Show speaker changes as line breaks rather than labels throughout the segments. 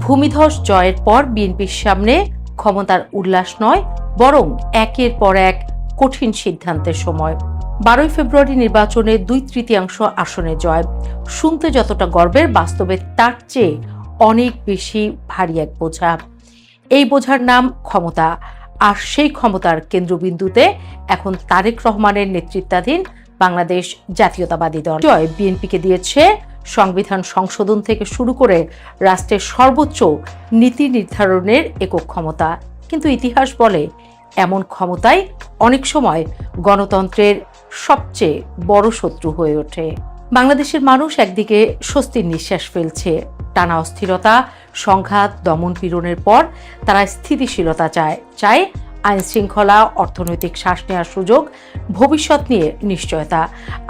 ভূমিধস জয়ের পর বিএনপির সামনে ক্ষমতার উল্লাস নয়, বরং একের পর এক কঠিন সিদ্ধান্তের সময়। 12 ফেব্রুয়ারি নির্বাচনে 2/3 আসনে জয় শুনতে যতটা গর্বের, বাস্তবে তার চেয়ে অনেক বেশি ভারী এক বোঝা। এই বোঝার নাম ক্ষমতা, আর সেই ক্ষমতার কেন্দ্রবিন্দুতে এখন তারেক রহমানের নেতৃত্বাধীন বাংলাদেশ জাতীয়তাবাদী দল। জয় বিএনপিকে দিয়েছে সংবিধান সংশোধন থেকে শুরু করে রাষ্ট্রের সর্বোচ্চ নীতি নির্ধারণের একক ক্ষমতা। কিন্তু ইতিহাস বলে এমন ক্ষমতাই অনেক সময় গণতন্ত্রের সবচেয়ে বড় শত্রু হয়ে ওঠে। বাংলাদেশের মানুষ একদিকে স্বস্তির নিঃশ্বাস ফেলছে। টানা অস্থিরতা, সংঘাত, দমন পীড়নের পর তারা স্থিতিশীলতা চায় আইন শৃঙ্খলা, অর্থনৈতিক শ্বাস নেওয়ার সুযোগ, ভবিষ্যৎ নিয়ে নিশ্চয়তা।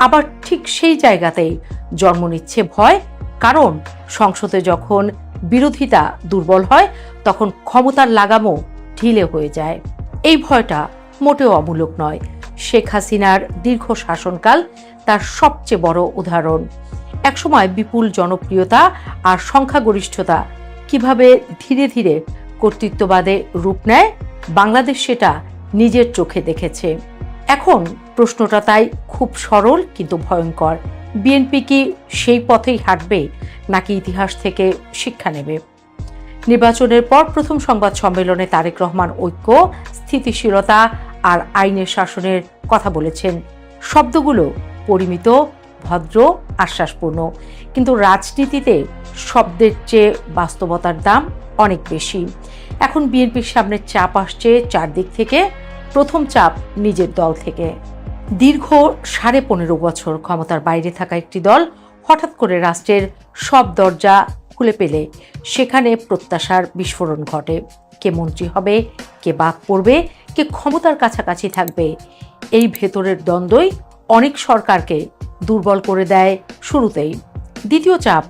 আবার ঠিক সেই জায়গাতেই জন্ম নিচ্ছে ভয়, কারণ সংসদে যখন বিরোধিতা দুর্বল হয় তখন ক্ষমতার লাগামও ঢিলে হয়ে যায়। এই ভয়টা মোটেও অমূলক নয়। শেখ হাসিনার দীর্ঘ শাসনকাল তার সবচেয়ে বড় উদাহরণ। একসময় বিপুল জনপ্রিয়তা আর সংখ্যাগরিষ্ঠতা কিভাবে ধীরে ধীরে কর্তৃত্ববাদে রূপ নেয়, বাংলাদেশ সেটা নিজের চোখে দেখেছে। এখন প্রশ্নটা তাই খুব সরল কিন্তু ভয়ঙ্কর। বিএনপি কি সেই পথেই হাঁটবে, নাকি ইতিহাস থেকে শিক্ষা নেবে? নির্বাচনের পর প্রথম সংবাদ সম্মেলনে তারেক রহমান ঐক্য, স্থিতিশীলতা আর আইনের শাসনের কথা বলেছেন। শব্দগুলো পরিমিত, ভদ্র, আশ্বাসপূর্ণ, কিন্তু রাজনীতিতে শব্দের চেয়ে বাস্তবতার দাম অনেক বেশি। এখন বিএনপির সামনে চাপ আসছে চারদিক থেকে। প্রথম চাপ নিজের দল থেকে। দীর্ঘ 15.5 বছর ক্ষমতার বাইরে থাকা একটি দল হঠাৎ করে রাষ্ট্রের সব দরজা খুলে পেলে সেখানে প্রত্যাশার বিস্ফোরণ ঘটে। কে মন্ত্রী হবে, কে বাদ পড়বে, কে ক্ষমতার কাছাকাছি থাকবে, এই ভেতরের দ্বন্দ্বই অনেক সরকারকে দুর্বল করে দেয় শুরুতেই। দ্বিতীয় চাপ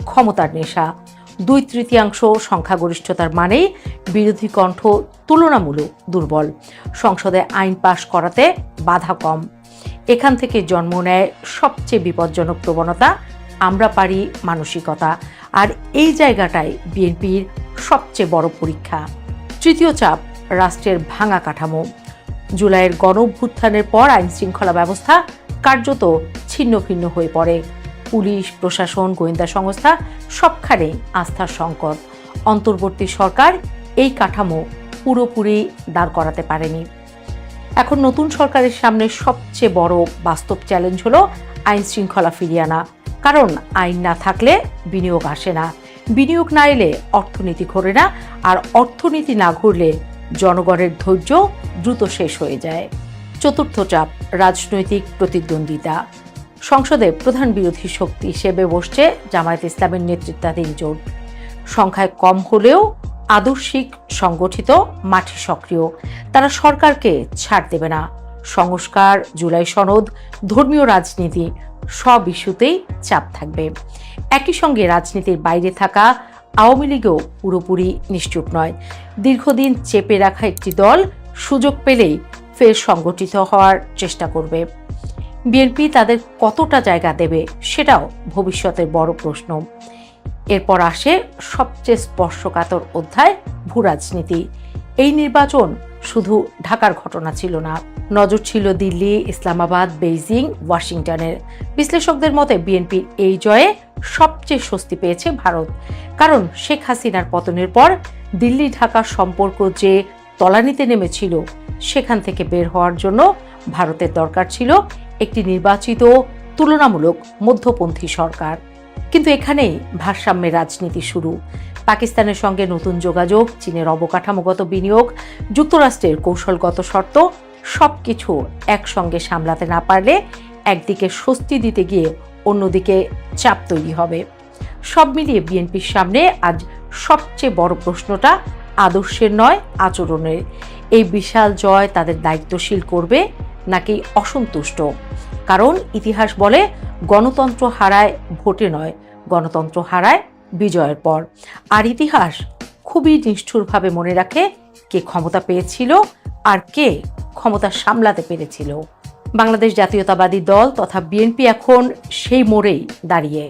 ক্ষমতার নেশা। 2/3 সংখ্যাগরিষ্ঠতার মানেই বিরোধী কণ্ঠ তুলনামূলক দুর্বল। সংসদে আইন পাশ করাতে বাধা কম। এখান থেকে জন্ম নেয় সবচেয়ে বিপজ্জনক প্রবণতা, আমরা পারি মানসিকতা। আর এই জায়গাটাই বিএনপির সবচেয়ে বড় পরীক্ষা। তৃতীয় চাপ রাষ্ট্রের ভাঙা কাঠামো। জুলাইয়ের গণঅভ্যুত্থানের পর আইন শৃঙ্খলা ব্যবস্থা কার্যত ছিন্ন ভিন্ন হয়ে পড়ে। পুলিশ, প্রশাসন, গোয়েন্দা সংস্থা সবখানে আস্থার সংকট। অন্তর্বর্তী সরকার এই কাঠামো পুরোপুরি দাঁড় করাতে পারেনি। এখন নতুন সরকারের সামনে সবচেয়ে বড় বাস্তব চ্যালেঞ্জ হলো আইন শৃঙ্খলা ফিরিয়ে আনা। কারণ আইন না থাকলে বিনিয়োগ আসে না, বিনিয়োগ না এলে অর্থনীতি ঘোরে না, আর অর্থনীতি না ঘুরলে জনগণের ধৈর্য দ্রুত শেষ হয়ে যায়। চতুর্থ চাপ রাজনৈতিক প্রতিদ্বন্দ্বিতা। সংসদে প্রধান বিরোধী শক্তি হিসেবে বসছে জামায়াত ইসলামের নেতৃত্বাধীন জোট। সংখ্যায় কম হলেও আদর্শিক, সংগঠিত, মাঠে সক্রিয়। তারা সরকারকে ছাড় দেবে না। সংস্কার, জুলাই সনদ, ধর্মীয় রাজনীতি সব ইস্যুতেই চাপ থাকবে। একই সঙ্গে রাজনীতির বাইরে থাকা আওয়ামী লীগও পুরোপুরি নিশ্চুপ নয়। দীর্ঘদিন চেপে রাখা একটি দল সুযোগ পেলেই ফের সংগঠিত হওয়ার চেষ্টা করবে। বিএনপি তাদের কতটা জায়গা দেবে সেটাও ভবিষ্যতের বড় প্রশ্ন। এরপর আসে সবচেয়ে স্পর্শকাতর অধ্যায়, ভূ রাজনীতি। এই নির্বাচন শুধু ঢাকার ঘটনা ছিল না, নজর ছিল দিল্লি, ইসলামাবাদ, বেইজিং, ওয়াশিংটনের। বিশ্লেষকদের মতে বিএনপির এই জয়ে সবচেয়ে স্বস্তি পেয়েছে ভারত। কারণ শেখ হাসিনার পতনের পর দিল্লি ঢাকার সম্পর্ক যে তলানিতে নেমেছিল, সেখান থেকে বের হওয়ার জন্য ভারতের দরকার ছিল একটি নির্বাচিত, তুলনামূলক মধ্যপন্থী সরকার। কিন্তু এখানেই ভারসাম্যের রাজনীতি শুরু। পাকিস্তানের সঙ্গে নতুন যোগাযোগ, চীনের অবকাঠামোগত বিনিয়োগ, যুক্তরাষ্ট্রের কৌশলগত শর্ত সবকিছু একসঙ্গে সামলাতে না পারলে একদিকে স্বস্তি দিতে গিয়ে অন্যদিকে চাপ তৈরি হবে। সব মিলিয়ে বিএনপির সামনে আজ সবচেয়ে বড় প্রশ্নটা আদর্শের নয়, আচরণের। এই বিশাল জয় তাদের দায়িত্বশীল করবে নাকি অসন্তুষ্ট? কারণ ইতিহাস বলে গণতন্ত্র হারায় ভোটে নয়, গণতন্ত্র হারায় বিজয়ের পর। আর ইতিহাস খুবই নিষ্ঠুরভাবে মনে রাখে কে ক্ষমতা পেয়েছিল আর কে ক্ষমতা সামলাতে পেরেছিল। বাংলাদেশ জাতীয়তাবাদী দল তথা বিএনপি এখন সেই মোড়েই দাঁড়িয়ে।